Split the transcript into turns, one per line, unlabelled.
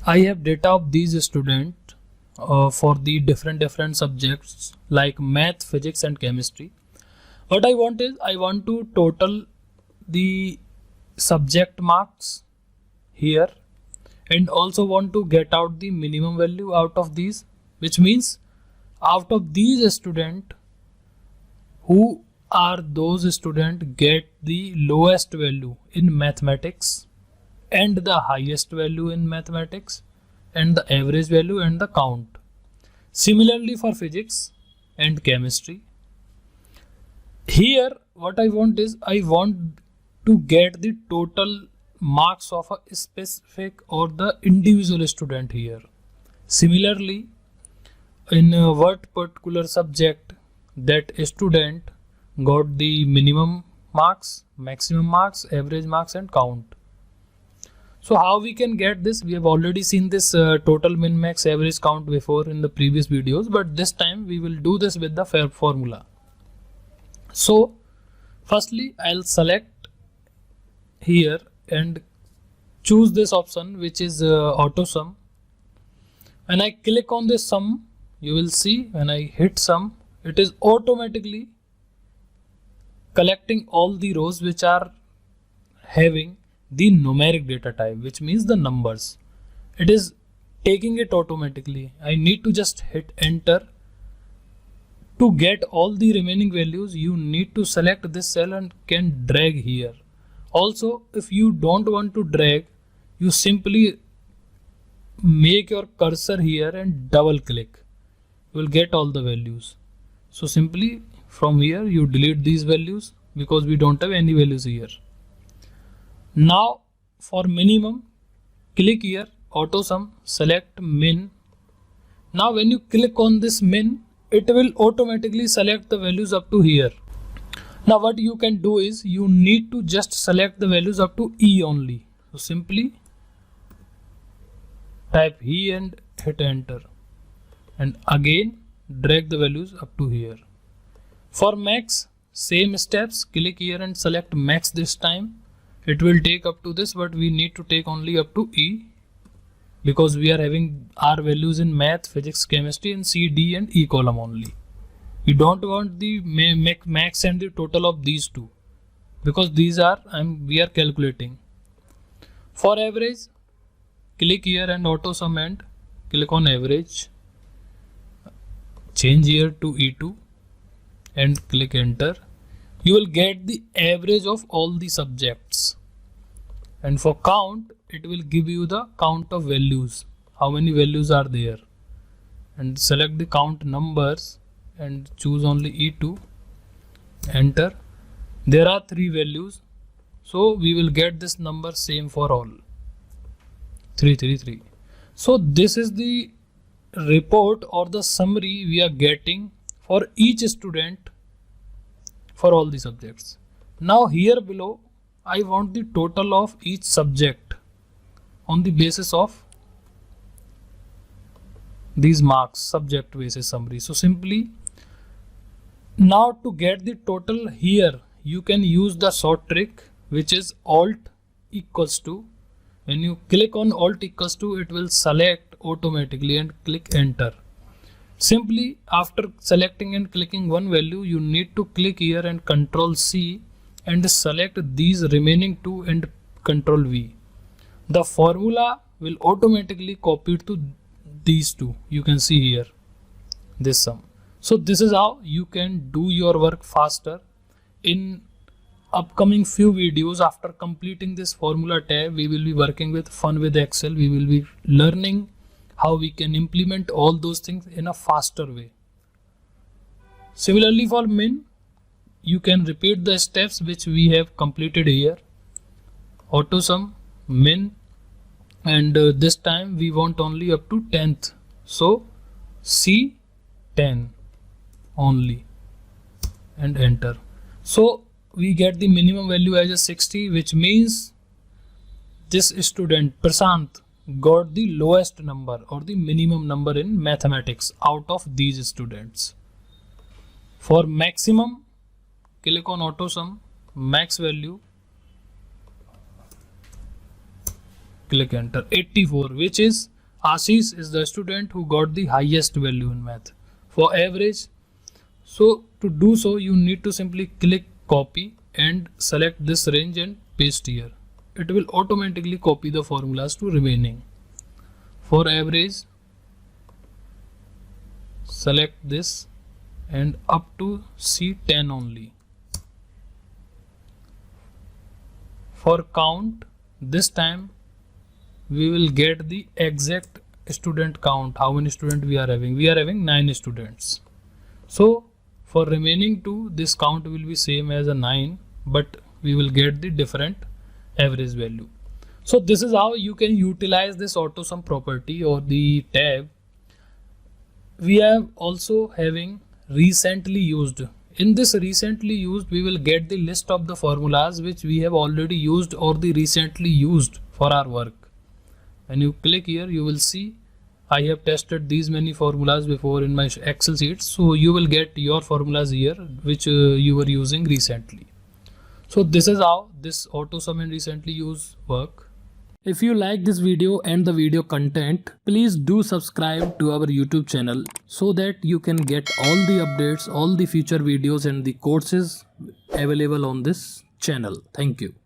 I have data of these students for the different subjects like math, physics and chemistry. What I want is I want to total the subject marks here and also want to get out the minimum value out of these, which means out of these students, who are those students get the lowest value in mathematics and the highest value in mathematics and the average value and the count. Similarly for physics and chemistry. Here what I want is I want to get the total marks of a specific or the individual student here. Similarly, in what particular subject that a student got the minimum marks, maximum marks, average marks and count. So how we can get this? We have already seen this total min max average count before in the previous videos, but this time we will do this with the formula. So firstly I'll select here and choose this option, which is auto sum. When I click on this sum, you will see when I hit sum, it is automatically collecting all the rows which are having the numeric data type, which means the numbers. It is taking it automatically. I need to just hit enter. To get all the remaining values, you need to select this cell and can drag here. Also, if you don't want to drag, you simply make your cursor here and double click. You will get all the values. So simply from here you delete these values because we don't have any values here. Now for minimum, click here, auto sum, select min. Now when you click on this min, it will automatically select the values up to here. Now what you can do is you need to just select the values up to E only. So simply type E and hit enter and again drag the values up to here. For max, same steps, click here and select max this time. It will take up to this, but we need to take only up to E because we are having our values in math, physics, chemistry in C, D and E column only. We don't want the max and the total of these two because these are we are calculating. For average, click here and auto sum and click on average. Change here to E2 and click enter. You will get the average of all the subjects. And for count, it will give you the count of values. How many values are there? And select the count numbers and choose only E2. Enter. There are 3 values. So we will get this number same for all. 333. So this is the report or the summary we are getting for each student for all the subjects. Now here below I want the total of each subject on the basis of these marks, subject basis summary. So simply now to get the total here you can use the short trick, which is Alt equals to. When you click on Alt equals to, it will select automatically and click enter. Simply after selecting and clicking one value, you need to click here and Control C and select these remaining two and Control V. The formula will automatically copy to these two. You can see here this sum. So this is how you can do your work faster. In upcoming few videos after completing this formula tab, we will be working with Fun with Excel. We will be learning how we can implement all those things in a faster way. Similarly for min, you can repeat the steps which we have completed here. Auto sum, min, and this time we want only up to 10th. So C10 only and enter. So we get the minimum value as a 60, which means this student Prashant got the lowest number or the minimum number in mathematics out of these students. For maximum, click on auto sum, max value, click enter. 84, which is Ashish is the student who got the highest value in math. For average, so to do so you need to simply click copy and select this range and paste here. It will automatically copy the formulas to remaining. For average, select this and up to C10 only. For count, this time we will get the exact student count, how many students we are having. We are having 9 students. So for remaining 2, this count will be same as a 9, but we will get the different average value. So this is how you can utilize this AutoSum property or the tab. We have also having recently used. In this recently used, we will get the list of the formulas which we have already used or the recently used for our work. When you click here, you will see I have tested these many formulas before in my Excel sheets. So you will get your formulas here which you were using recently. So this is how this AutoSum and recently used work. If you like this video and the video content, please do subscribe to our YouTube channel so that you can get all the updates, all the future videos and the courses available on this channel. Thank you.